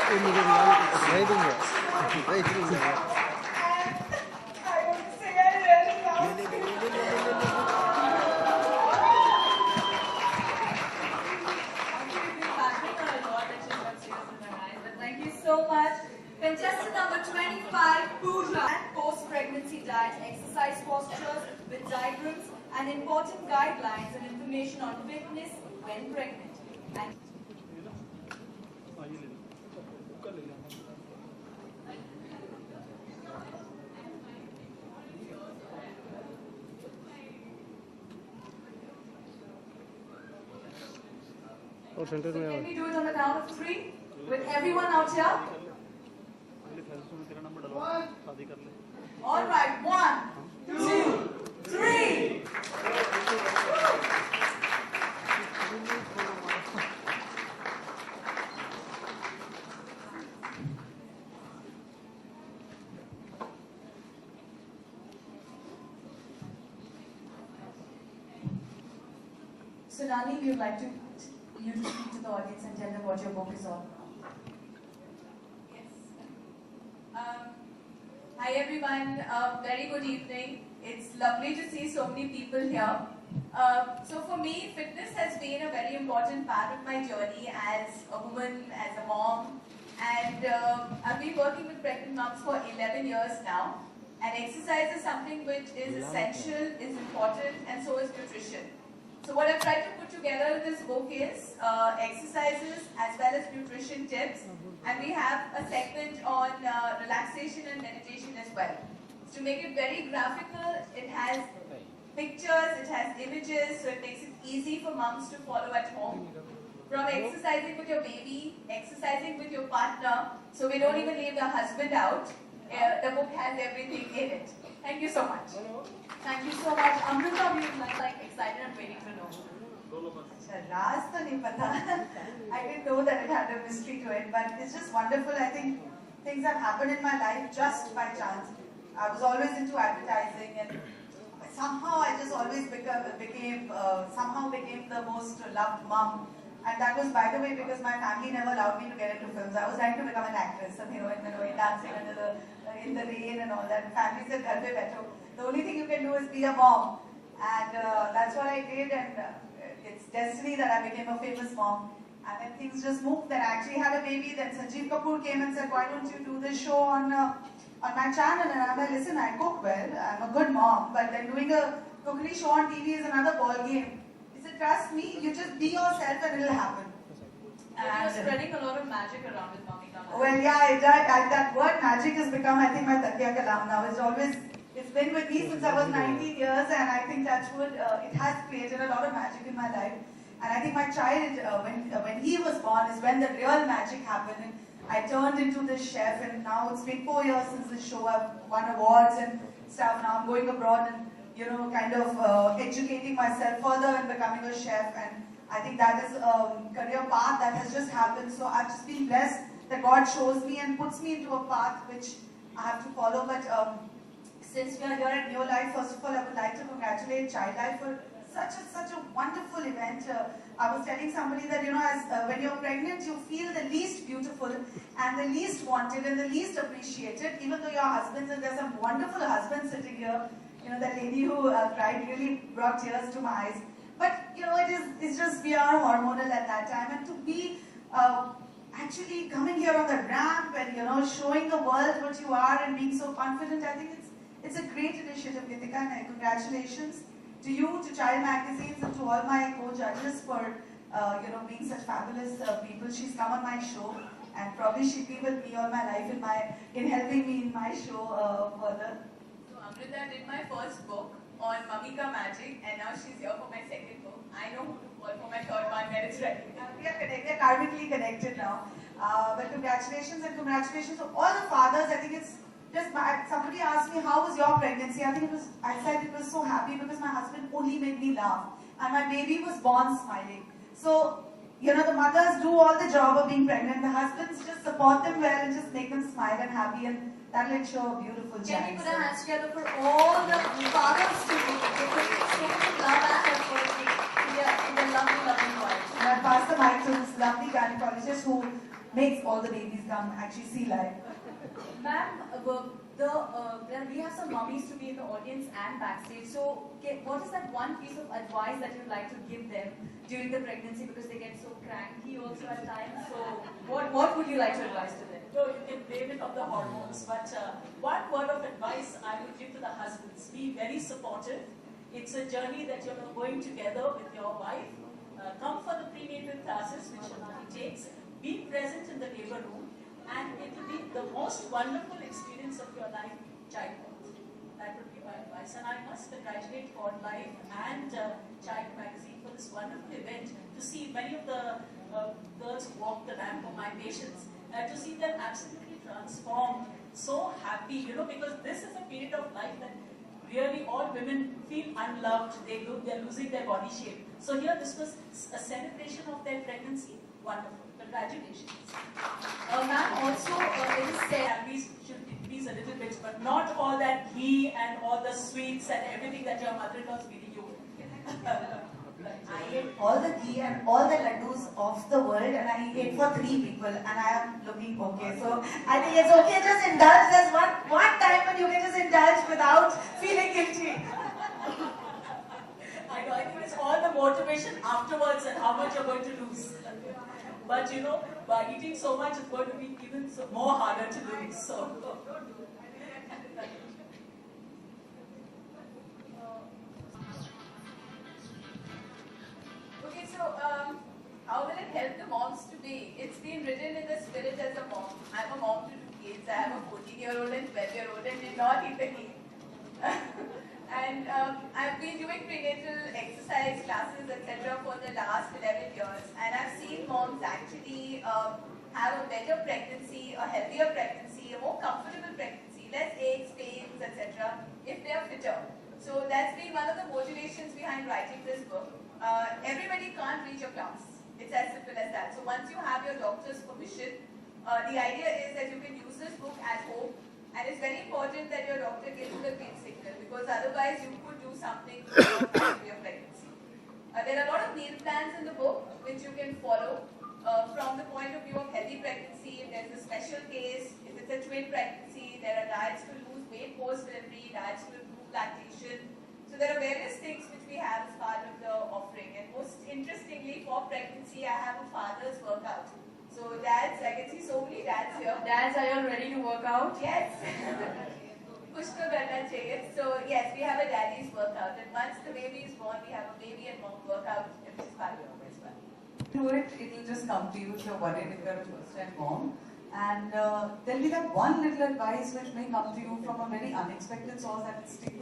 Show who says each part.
Speaker 1: Thank you so much. Contestant number 25, Pooja. And post-pregnancy diet, exercise postures with diagrams and important guidelines and information on fitness when pregnant. And so can we do it on the count of 3 with everyone out here? All right, 1, 2, 3. So Nani, we would like you to speak to the audience and tell them what your book is all about.
Speaker 2: Yes. Hi everyone, very good evening. It's lovely to see so many people here. So for me, fitness has been a very important part of my journey as a woman, as a mom. And I've been working with pregnant moms for 11 years now. And exercise is something which is essential, is important, and so is nutrition. So what I've tried to put together in this book is exercises as well as nutrition tips, and we have a segment on relaxation and meditation as well. So to make it very graphical, it has pictures, it has images, so it makes it easy for moms to follow at home. From exercising with your baby, exercising with your partner, so we don't even leave the husband out. The book has everything in it. Thank you so much.
Speaker 1: Thank you so much. Amrita, we are like excited and waiting to know.
Speaker 3: Raz to nahi pata. I didn't know that it had a mystery to it, but it's just wonderful. I think things have happened in my life just by chance. I was always into advertising, and somehow I just always became the most loved mom. And that was, by the way, because my family never allowed me to get into films. I was trying to become an actress, some heroine, dancing in the rain and all that. Family said, "Ghar pe baitho." The only thing you can do is be a mom, and that's what I did. And it's destiny that I became a famous mom. And then things just moved. Then I actually had a baby. Then Sanjeev Kapoor came and said, "Why don't you do this show on my channel?" And I'm like, "Listen, I cook well. I'm a good mom, but then doing a cookery show on TV is another ball game." He said, "Trust me, you just be yourself and it'll happen."
Speaker 2: And you're spreading a lot of magic around with Mamika.
Speaker 3: Well, yeah, that word magic has become, I think, my takiya kalam now. It's been with me since I was 19 years, and I think that's what it has created a lot of magic in my life. And I think my child, when he was born, is when the real magic happened. And I turned into this chef, and now it's been 4 years since the show. I've won awards and stuff. Now I'm going abroad and kind of educating myself further and becoming a chef. And I think that is a career path that has just happened. So I've just been blessed that God shows me and puts me into a path which I have to follow. But since we are here at New Life, first of all, I would like to congratulate Child Life for such a wonderful event. I was telling somebody that when you're pregnant, you feel the least beautiful and the least wanted and the least appreciated, even though your husbands, and there's some wonderful husbands sitting here. That lady who cried really brought tears to my eyes. But it's just we are hormonal at that time, and to be actually coming here on the ramp and showing the world what you are and being so confident, I think it's a great initiative, Gitika, and congratulations to you, to Child Magazines, and to all my co-judges for being such fabulous people. She's come on my show, and probably she'll be with me all my life in helping me in my show further.
Speaker 2: Amrita did my first book on Mamika Magic, and now she's here for my second book. I know who to call for my third one when it's ready.
Speaker 3: We are karmically connected now. But congratulations, and congratulations to all the fathers. I think it's just, somebody asked me, how was your pregnancy? I said it was so happy because my husband only made me laugh. And my baby was born smiling. So, the mothers do all the job of being pregnant. The husbands just support them well and just make them smile and happy. And that'll ensure a beautiful child.
Speaker 1: Can we put our hands together for all the fathers to put so much love and effort in the lovely, lovely world?
Speaker 3: And I'll pass the mic to this lovely gynecologist who makes all the babies come actually see life.
Speaker 1: Ma'am, we have some mummies to be in the audience and backstage. So, what is that one piece of advice that you'd like to give them during the pregnancy, because they get so cranky also at times? So, what would you like to advise to them?
Speaker 4: No, you can blame it on the hormones, but one word of advice I would give to the husbands: be very supportive. It's a journey that you're going together with your wife. Come for the prenatal classes, which Shanati takes. Be present in the labor room, and it will be the most wonderful experience of your life, childbirth. That would be my advice. And I must congratulate Ford Life and Child Magazine for this wonderful event, to see many of the girls who walk the ramp of my patients, to see them absolutely transformed, so happy, because this is a period of life that really all women feel unloved. They're losing their body shape. So here, this was a celebration of their pregnancy. Wonderful. Congratulations.
Speaker 1: Ma'am, also, it is said,
Speaker 4: Families should increase a little bit, but not all that ghee and all the sweets and everything that your mother-in-law is feeding you.
Speaker 3: I ate all the ghee and all the laddus of the world, and I ate for 3 people, and I am looking okay. So I think it's okay, just indulge. There's one time when you can just indulge without feeling guilty.
Speaker 4: I think it's all the motivation afterwards and how much you're going to lose. But by eating so much, it's going to be even more harder to lose. So.
Speaker 2: Okay, so how will it help the moms today? It's been written in the spirit as a mom. I'm a mom to 2 kids. I have a 14-year-old and 12-year-old, and did not eat the cake. And I've been doing prenatal exercise classes, etc. for the last 11 years. And I've seen moms actually have a better pregnancy, a healthier pregnancy, a more comfortable pregnancy, less aches, pains, etc. if they are fitter. So that's been one of the motivations behind writing this book. Everybody can't reach a class. It's as simple as that. So once you have your doctor's permission, the idea is that you can use this book at home. And it's very important that your doctor gives you the green signal, because otherwise you could do something to your pregnancy. There are a lot of meal plans in the book which you can follow from the point of view of healthy pregnancy. If there's a special case, if it's a twin pregnancy, there are diets to lose weight post-delivery, diets to improve lactation. So there are various things which we have as part of the offering. And most interestingly, for pregnancy, I have a father's workout. So dads, I can see so many dads here.
Speaker 1: dads, are you all ready to work out?
Speaker 2: Yes. Kuch to karna chahiye. So yes, we have a daddy's workout, and once the baby is born, we have a baby and mom workout, which is part of it as well.
Speaker 5: Do it, it will just come to you if you're worried, if you're a first-time mom. And there'll be that one little advice which may come to you from a very unexpected source that will stick,